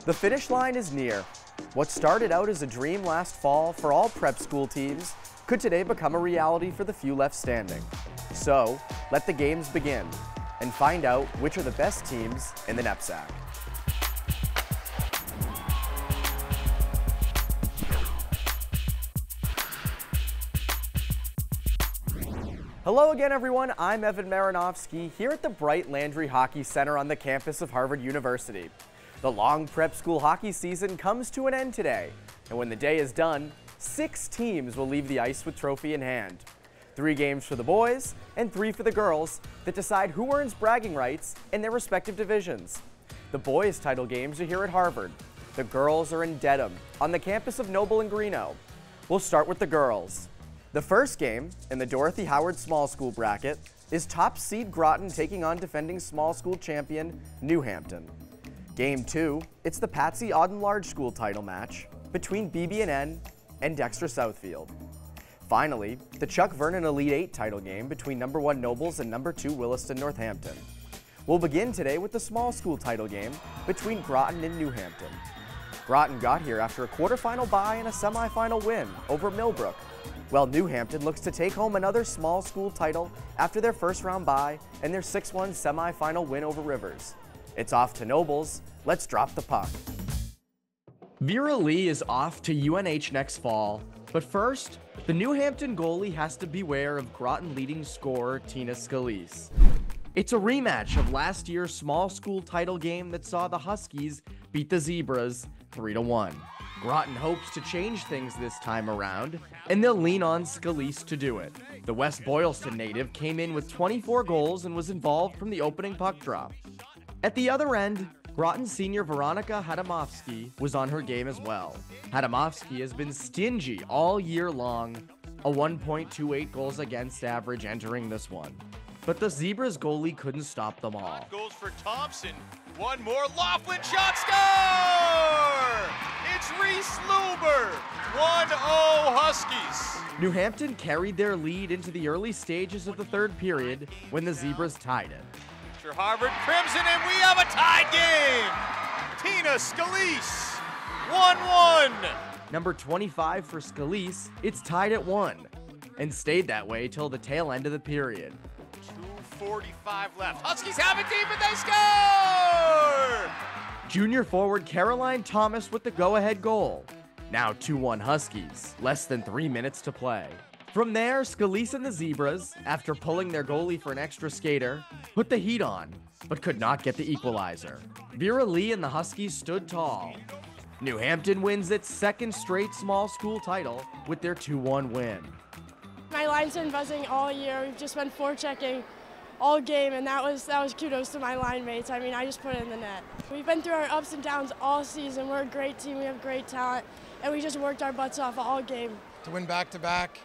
The finish line is near. What started out as a dream last fall for all prep school teams could today become a reality for the few left standing. So, let the games begin and find out which are the best teams in the NEPSAC. Hello again, everyone. I'm Evan Marinovsky here at the Bright Landry Hockey Center on the campus of Harvard University. The long prep school hockey season comes to an end today, and when the day is done, 6 teams will leave the ice with trophy in hand. 3 games for the boys and 3 for the girls that decide who earns bragging rights in their respective divisions. The boys' title games are here at Harvard. The girls are in Dedham on the campus of Noble and Greeno. We'll start with the girls. The first game in the Dorothy Howard Small School bracket is top seed Groton taking on defending small school champion New Hampton. Game 2, it's the Patsy Auden Large School title match between BB&N and Dexter Southfield. Finally, the Chuck Vernon Elite 8 title game between number 1 Nobles and number 2 Williston Northampton. We'll begin today with the small school title game between Groton and New Hampton. Groton got here after a quarterfinal bye and a semifinal win over Millbrook, while New Hampton looks to take home another small school title after their first round bye and their 6-1 semifinal win over Rivers. It's off to Nobles. Let's drop the puck. Vera Lee is off to UNH next fall, but first, the New Hampton goalie has to beware of Groton leading scorer Tina Scalise. It's a rematch of last year's small school title game that saw the Huskies beat the Zebras 3-1. Groton hopes to change things this time around, and they'll lean on Scalise to do it. The West Boylston native came in with 24 goals and was involved from the opening puck drop. At the other end, Groton senior Veronica Hadamovsky was on her game as well. Hadamovsky has been stingy all year long, a 1.28 goals against average entering this one. But the Zebras goalie couldn't stop them all. Goes for Thompson. One more. Laughlin shot, score! It's Reese Luber. 1-0 Huskies. New Hampton carried their lead into the early stages of the third period when the Zebras tied it. For Harvard Crimson, and we have a tied game. Tina Scalise, 1-1. Number 25 for Scalise, it's tied at 1, and stayed that way till the tail end of the period. 2:45 left. Huskies have it deep and they score! Junior forward Caroline Thomas with the go-ahead goal. Now 2-1 Huskies, less than 3 minutes to play. From there, Scalise and the Zebras, after pulling their goalie for an extra skater, put the heat on, but could not get the equalizer. Vera Lee and the Huskies stood tall. New Hampton wins its second straight small school title with their 2-1 win. My line's been buzzing all year. We've just been forechecking all game, and that was kudos to my line mates. I mean, I just put it in the net. We've been through our ups and downs all season. We're a great team. We have great talent, and we just worked our butts off all game. To win back-to-back,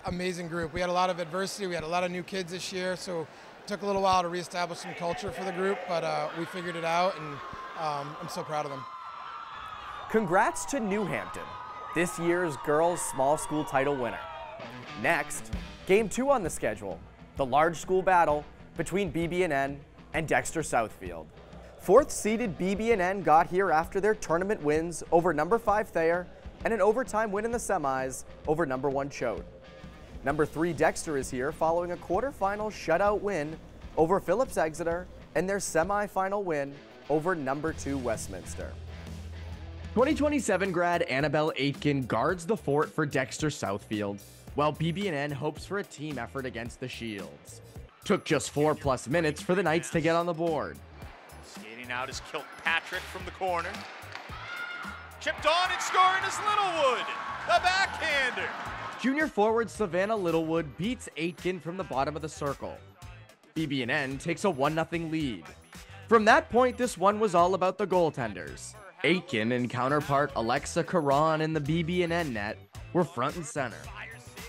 amazing group. We had a lot of adversity. We had a lot of new kids this year, so it took a little while to reestablish some culture for the group, but we figured it out, and I'm so proud of them. Congrats to New Hampton, this year's girls' small school title winner. Next, Game 2 on the schedule, the large school battle between BB&N and Dexter Southfield. 4th-seeded BB&N got here after their tournament wins over number 5 Thayer and an overtime win in the semis over number 1 Choate. Number 3 Dexter is here following a quarterfinal shutout win over Phillips Exeter and their semifinal win over number 2 Westminster. 2027 grad Annabelle Aitken guards the fort for Dexter Southfield, while BB&N hopes for a team effort against the Shields. Took just 4+ minutes for the Knights to get on the board. Skating out is Kilpatrick from the corner. Chipped on and scoring is Littlewood, the backhander. Junior forward Savannah Littlewood beats Aitken from the bottom of the circle. BB&N takes a 1-0 lead. From that point, this one was all about the goaltenders. Aitken and counterpart Alexa Caron in the BB&N net were front and center,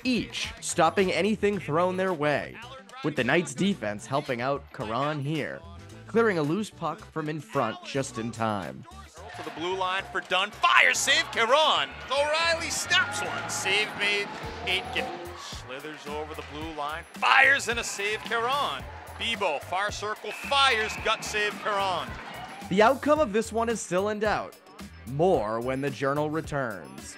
each stopping anything thrown their way, with the Knights' defense helping out Caron here, clearing a loose puck from in front just in time. To the blue line for Dunn. Fire save, Caron. O'Reilly snaps one. Save made, Aitken. Slithers over the blue line. Fires and a save, Caron. Bebo, far circle, fires, gut save, Caron. The outcome of this one is still in doubt. More when the Journal returns.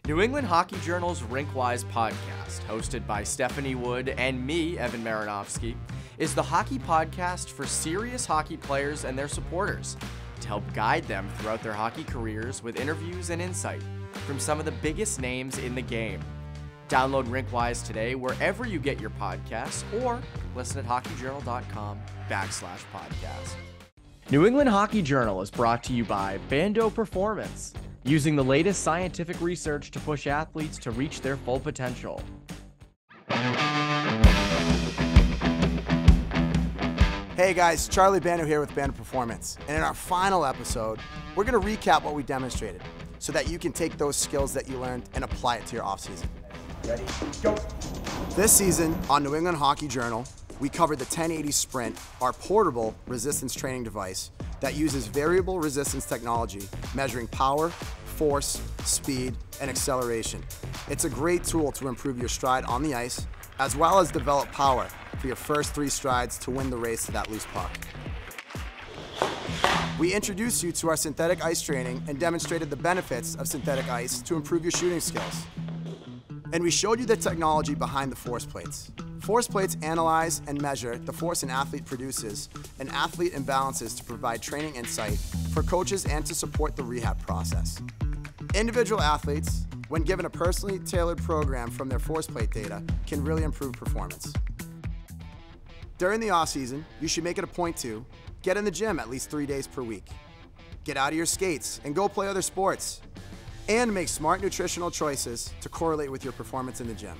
New England Hockey Journal's Rinkwise podcast, hosted by Stephanie Wood and me, Evan Marinofsky, is the hockey podcast for serious hockey players and their supporters to help guide them throughout their hockey careers with interviews and insight from some of the biggest names in the game. Download Rinkwise today wherever you get your podcasts or listen at hockeyjournal.com/podcast. New England Hockey Journal is brought to you by Bando Performance, using the latest scientific research to push athletes to reach their full potential. Hey guys, Charlie Bando here with Bando Performance, and in our final episode, we're going to recap what we demonstrated so that you can take those skills that you learned and apply it to your offseason. Ready? Go! This season on New England Hockey Journal, we covered the 1080 Sprint, our portable resistance training device that uses variable resistance technology, measuring power, force, speed, and acceleration. It's a great tool to improve your stride on the ice, as well as develop power for your first 3 strides to win the race to that loose puck. We introduced you to our synthetic ice training and demonstrated the benefits of synthetic ice to improve your shooting skills. And we showed you the technology behind the force plates. Force plates analyze and measure the force an athlete produces and athlete imbalances to provide training insight for coaches and to support the rehab process. Individual athletes, when given a personally tailored program from their force plate data, can really improve performance. During the off-season, you should make it a point to get in the gym at least 3 days per week. Get out of your skates and go play other sports. And make smart nutritional choices to correlate with your performance in the gym.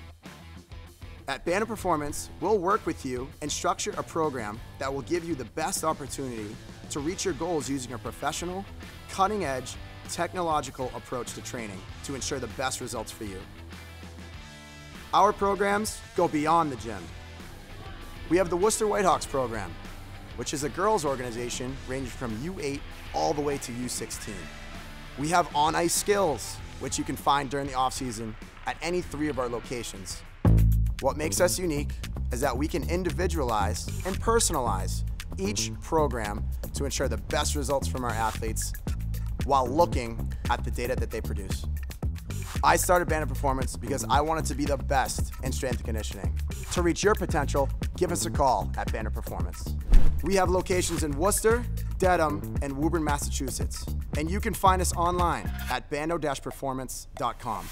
At Bando Performance, we'll work with you and structure a program that will give you the best opportunity to reach your goals using a professional, cutting-edge, technological approach to training to ensure the best results for you. Our programs go beyond the gym. We have the Worcester Whitehawks program, which is a girls' organization ranging from U8 all the way to U16. We have on-ice skills, which you can find during the off-season at any 3 of our locations. What makes us unique is that we can individualize and personalize each program to ensure the best results from our athletes while looking at the data that they produce. I started Bando Performance because I wanted to be the best in strength and conditioning. To reach your potential, give us a call at Bando Performance. We have locations in Worcester, Dedham, and Woburn, Massachusetts. And you can find us online at bando-performance.com.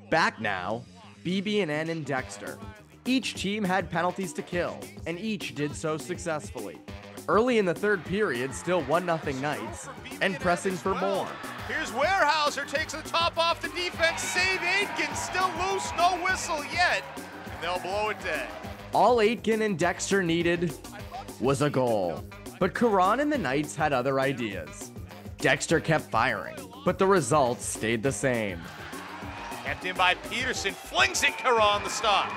Back now, BB&N and Dexter. Each team had penalties to kill, and each did so successfully. Early in the third period, still 1-0 Knights, and pressing for more. Here's Weyerhaeuser, takes the top off the defense, save Aitken, still loose, no whistle yet, and they'll blow it dead. All Aitken and Dexter needed was a goal. But Caron and the Knights had other ideas. Dexter kept firing, but the results stayed the same. Kept in by Peterson, flings it, Caron the stop.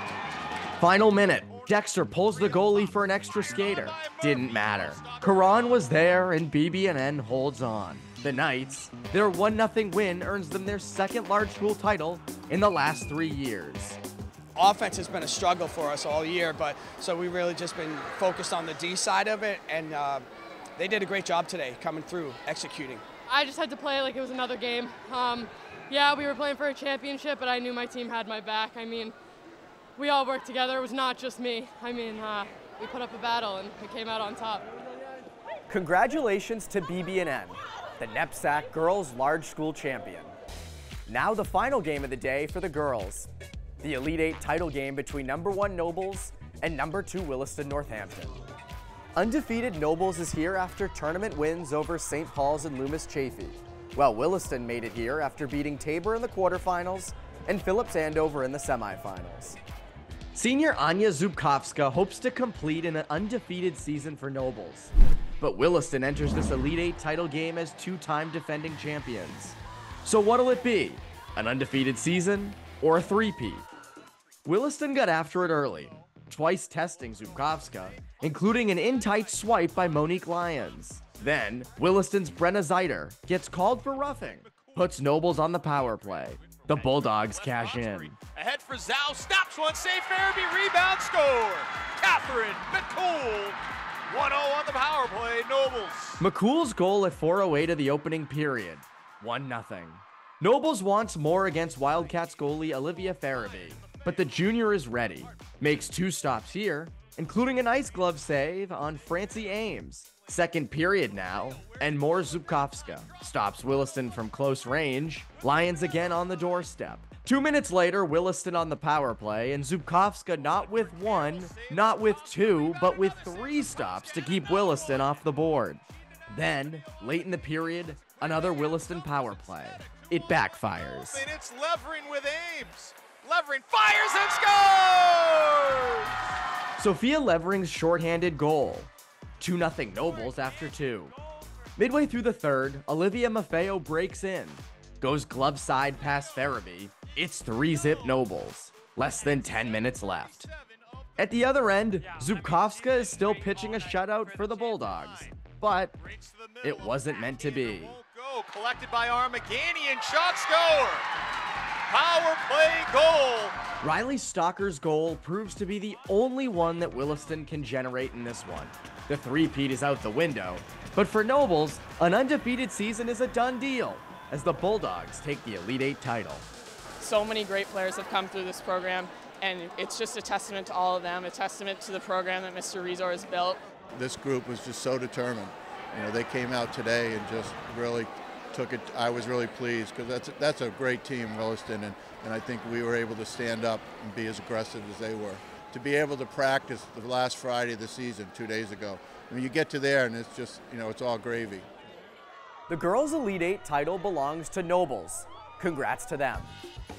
Final minute, Dexter pulls the goalie for an extra skater. Didn't matter. Caron was there and BB&N holds on. The Knights, their 1-0 win earns them their second large school title in the last 3 years. Offense has been a struggle for us all year, but so we've really just been focused on the D side of it, and they did a great job today coming through, executing. I just had to play like it was another game. Yeah, we were playing for a championship, but I knew my team had my back. I mean, we all worked together. It was not just me. I mean, we put up a battle, and we came out on top. Congratulations to BB&N, the NEPSAC Girls Large School Champion. Now the final game of the day for the girls. The Elite 8 title game between number 1 Nobles and number 2 Williston Northampton. Undefeated Nobles is here after tournament wins over St. Paul's and Loomis Chaffee, while Williston made it here after beating Tabor in the quarterfinals and Phillips Andover in the semifinals. Senior Anya Zubkowska hopes to complete an undefeated season for Nobles, but Williston enters this Elite 8 title game as 2-time defending champions. So what'll it be? An undefeated season or a three-peat? Williston got after it early, twice testing Zubkowska, including an in-tight swipe by Monique Lyons. Then, Williston's Brenna Zeiter gets called for roughing, puts Nobles on the power play. The Bulldogs cash in. Ahead for Zhao, stops one, save Farabee, rebound, score! Catherine McCool 1-0 on the power play, Nobles. McCool's goal at 4:08 of the opening period. 1-0. Nobles wants more against Wildcats goalie Olivia Farabee, but the junior is ready. Makes 2 stops here, including a nice glove save on Francie Ames. Second period now, and more Zubkowska. Stops Williston from close range. Lions again on the doorstep. 2 minutes later, Williston on the power play, and Zubkowska not with 1, not with 2, but with 3 stops to keep Williston off the board. Then, late in the period, another Williston power play. It backfires. And it's Levering with Ames. Levering fires and scores! Sophia Levering's shorthanded goal. 2-0 Nobles after 2. Midway through the third, Olivia Maffeo breaks in. Goes glove side past Farabee. It's 3-0 Nobles. Less than 10 minutes left. At the other end, Zubkowska is still pitching a shutout for the Bulldogs. But it wasn't meant to be. Go collected by Armaganian. Shot score! Power play goal! Riley Stalker's goal proves to be the only one that Williston can generate in this one. The three-peat is out the window, but for Nobles, an undefeated season is a done deal as the Bulldogs take the Elite 8 title. So many great players have come through this program, and it's just a testament to all of them, a testament to the program that Mr. Rezor has built. This group was just so determined. You know, they came out today and just really took it. I was really pleased because that's a great team, Williston, and I think we were able to stand up and be as aggressive as they were. To be able to practice the last Friday of the season 2 days ago, I mean, you get to there and it's just, you know, it's all gravy. The girls' Elite 8 title belongs to Nobles. Congrats to them.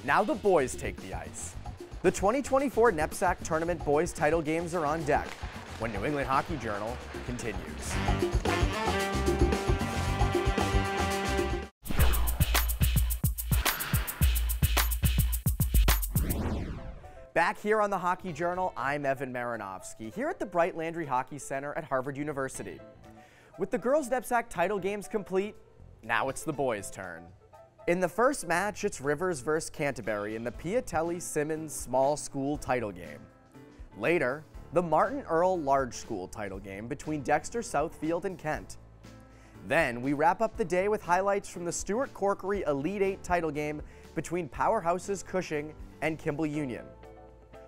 Now the boys take the ice. The 2024 NEPSAC Tournament boys title games are on deck when New England Hockey Journal continues. Back here on the Hockey Journal, I'm Evan Marinovsky, here at the Bright Landry Hockey Center at Harvard University. With the girls' NEPSAC title games complete, now it's the boys' turn. In the first match, it's Rivers vs. Canterbury in the Piatelli-Simmons Small School title game. Later, the Martin Earl Large School title game between Dexter Southfield and Kent. Then, we wrap up the day with highlights from the Stuart Corkery Elite 8 title game between powerhouses Cushing and Kimball Union.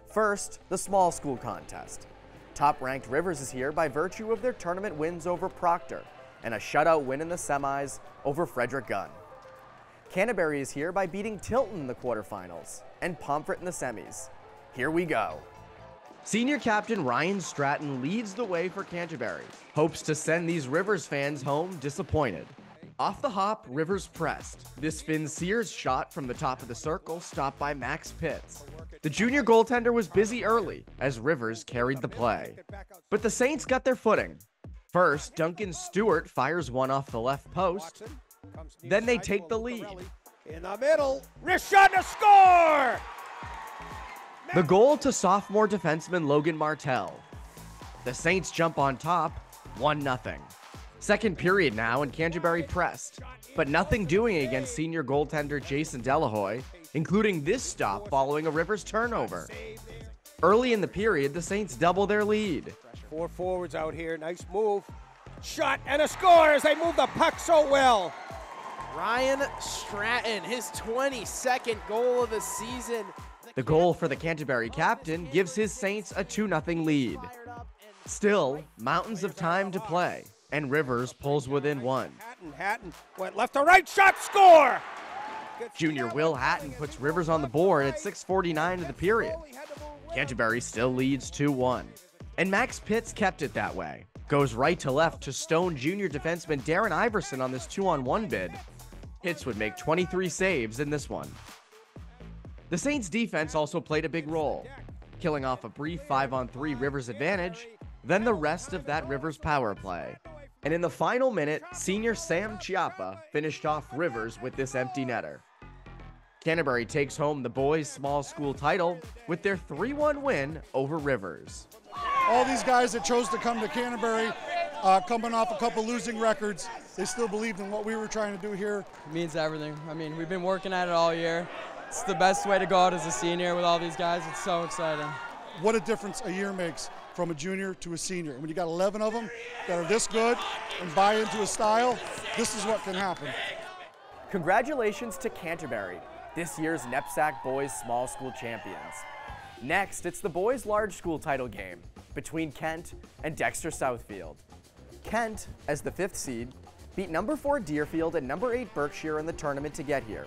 First, the small school contest. Top-ranked Rivers is here by virtue of their tournament wins over Proctor and a shutout win in the semis over Frederick Gunn. Canterbury is here by beating Tilton in the quarterfinals and Pomfret in the semis. Here we go. Senior captain Ryan Stratton leads the way for Canterbury, hopes to send these Rivers fans home disappointed. Off the hop, Rivers pressed. This Finn Sears shot from the top of the circle stopped by Max Pitts. The junior goaltender was busy early as Rivers carried the play. But the Saints got their footing. First, Duncan Stewart fires one off the left post. Then they take the lead. In the middle, wrist shot to score! The goal to sophomore defenseman Logan Martell. The Saints jump on top, 1-0. Second period now and Canterbury pressed, but nothing doing against senior goaltender Jason Delahoy, including this stop following a Rivers turnover. Early in the period, the Saints double their lead. 4 forwards out here, nice move. Shot and a score as they move the puck so well. Ryan Stratton, his 22nd goal of the season. The goal for the Canterbury captain gives his Saints a 2-0 lead. Still, mountains of time to play, and Rivers pulls within 1. Hatton went left to right, shot, score! Junior Will Hatton puts Rivers on the board at 6:49 of the period. Canterbury still leads 2-1. And Max Pitts kept it that way. Goes right to left to stone junior defenseman Darren Iverson on this 2-on-1 bid. Pitts would make 23 saves in this one. The Saints defense also played a big role, killing off a brief 5-on-3 Rivers advantage, then the rest of that Rivers power play. And in the final minute, senior Sam Chiappa finished off Rivers with this empty netter. Canterbury takes home the boys' small school title with their 3-1 win over Rivers. All these guys that chose to come to Canterbury, coming off a couple losing records, they still believed in what we were trying to do here. It means everything. I mean, we've been working at it all year. It's the best way to go out as a senior with all these guys. It's so exciting. What a difference a year makes. from a junior to a senior. And when you got 11 of them that are this good and buy into a style, this is what can happen. Congratulations to Canterbury, this year's NEPSAC Boys Small School Champions. Next, it's the boys' large school title game between Kent and Dexter Southfield. Kent, as the 5th seed, beat number 4 Deerfield and number 8 Berkshire in the tournament to get here.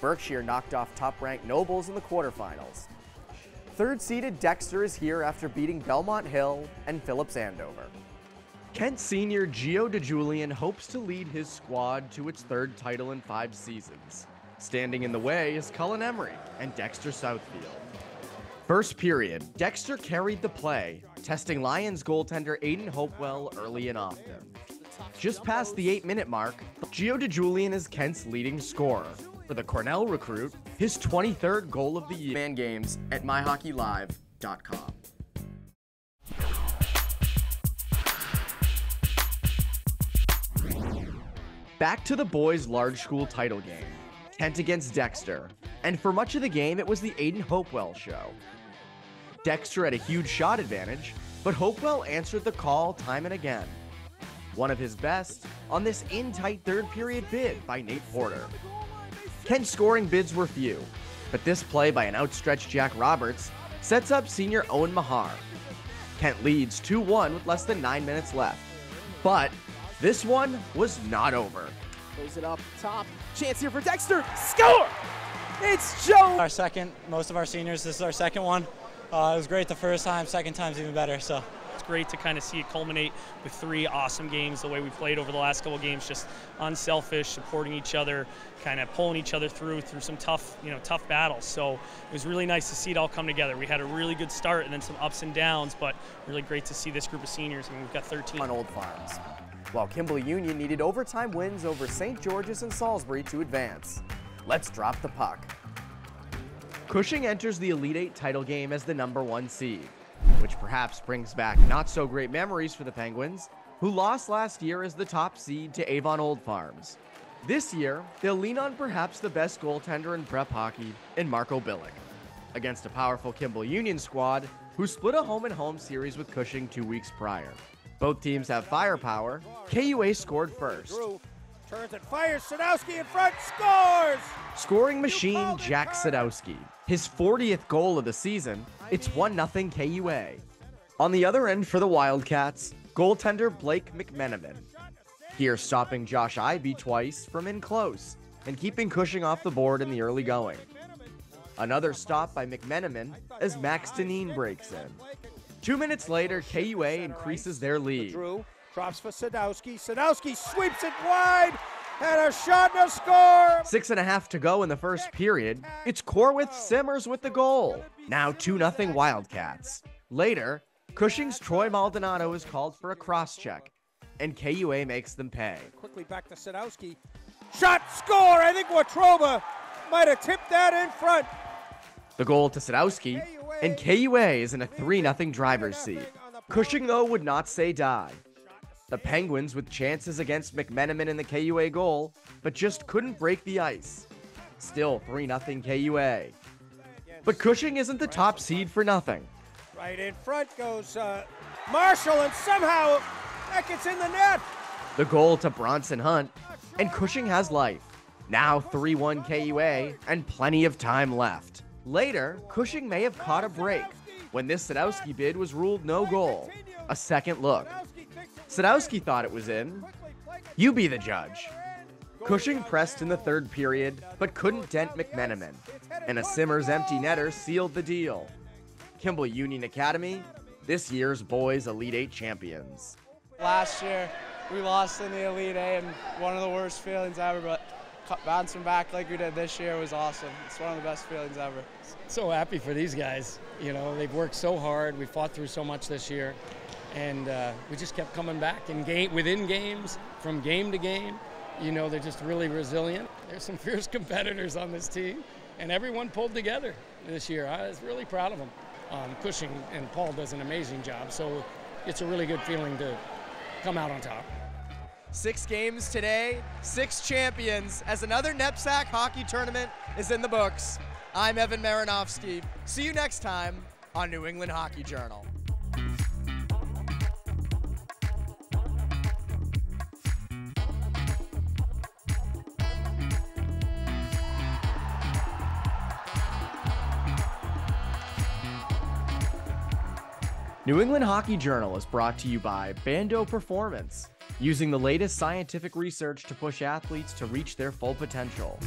Berkshire knocked off top-ranked Nobles in the quarterfinals. 3rd-seeded Dexter is here after beating Belmont Hill and Phillips Andover. Kent senior Gio DeJulian hopes to lead his squad to its 3rd title in 5 seasons. Standing in the way is Cullen Emery and Dexter Southfield. First period, Dexter carried the play, testing Lions goaltender Aiden Hopewell early and often. Just past the 8-minute mark, Gio DeJulian is Kent's leading scorer. For the Cornell recruit, his 23rd goal of the year. Man games at myhockeylive.com. Back to the boys' large school title game, Kent against Dexter, and for much of the game it was the Aiden Hopewell show. Dexter had a huge shot advantage, but Hopewell answered the call time and again. One of his best on this in-tight 3rd period bid by Nate Porter. Kent's scoring bids were few, but this play by an outstretched Jack Roberts sets up senior Owen Mahar. Kent leads 2-1 with less than 9 minutes left, but this one was not over. Plays it up top. Chance here for Dexter. Score! It's Joe! Our second, most of our seniors, this is our second one. It was great the first time, second time's even better, so. It's great to kind of see it culminate with 3 awesome games the way we played over the last couple games, just unselfish, supporting each other, kind of pulling each other through some tough battles. So it was really nice to see it all come together. We had a really good start and then some ups and downs, but really great to see this group of seniors. I mean, we've got 13 on Old Farms, while Kimball Union needed overtime wins over St. George's and Salisbury to advance. Let's drop the puck. Cushing enters the Elite 8 title game as the number 1 seed, which perhaps brings back not so great memories for the Penguins, who lost last year as the top seed to Avon Old Farms. This year, they'll lean on perhaps the best goaltender in prep hockey in Marco Billick, against a powerful Kimball Union squad who split a home-and-home series with Cushing 2 weeks prior. Both teams have firepower. KUA scored first. Turns and fires, Sadowski in front, scores! Scoring machine Jack Sadowski. His 40th goal of the season, it's 1-0 KUA. On the other end for the Wildcats, goaltender Blake McMenamin. Here stopping Josh Ivey twice from in close and keeping Cushing off the board in the early going. Another stop by McMenamin as Max Deneen breaks in. 2 minutes later, KUA increases their lead. Drew drops for Sadowski. Sadowski sweeps it wide, and a shot and a score! 6.5 to go in the first period. It's Corwith Simmers with the goal. Now 2-0 Wildcats. Later, Cushing's Troy Maldonado is called for a cross-check, and KUA makes them pay. Quickly back to Sadowski. Shot, score! I think Watroba might have tipped that in front. The goal to Sadowski, and KUA is in a 3-0 driver's seat. Cushing, though, would not say die. The Penguins with chances against McMenamin in the KUA goal, but just couldn't break the ice. Still 3-0 KUA. But Cushing isn't the top seed for nothing. Right in front goes Marshall, and somehow that gets in the net. The goal to Bronson Hunt, and Cushing has life. Now 3-1 KUA, and plenty of time left. Later, Cushing may have caught a break when this Sadowski bid was ruled no goal. A second look. Sadowski thought it was in. You be the judge. Cushing pressed in the 3rd period, but couldn't dent McMenamin, and a Simmers empty netter sealed the deal. Kimball Union Academy, this year's boys Elite 8 champions. Last year, we lost in the Elite 8, and one of the worst feelings ever, but bouncing back like we did this year was awesome. It's one of the best feelings ever. So happy for these guys. You know, they've worked so hard. We fought through so much this year. And we just kept coming back within games, from game to game. You know, they're just really resilient. There's some fierce competitors on this team, and everyone pulled together this year. I was really proud of them. Cushing and Paul does an amazing job, so it's a really good feeling to come out on top. 6 games today, 6 champions, as another NEPSAC hockey tournament is in the books. I'm Evan Marinofsky. See you next time on New England Hockey Journal. New England Hockey Journal is brought to you by Bando Performance, using the latest scientific research to push athletes to reach their full potential.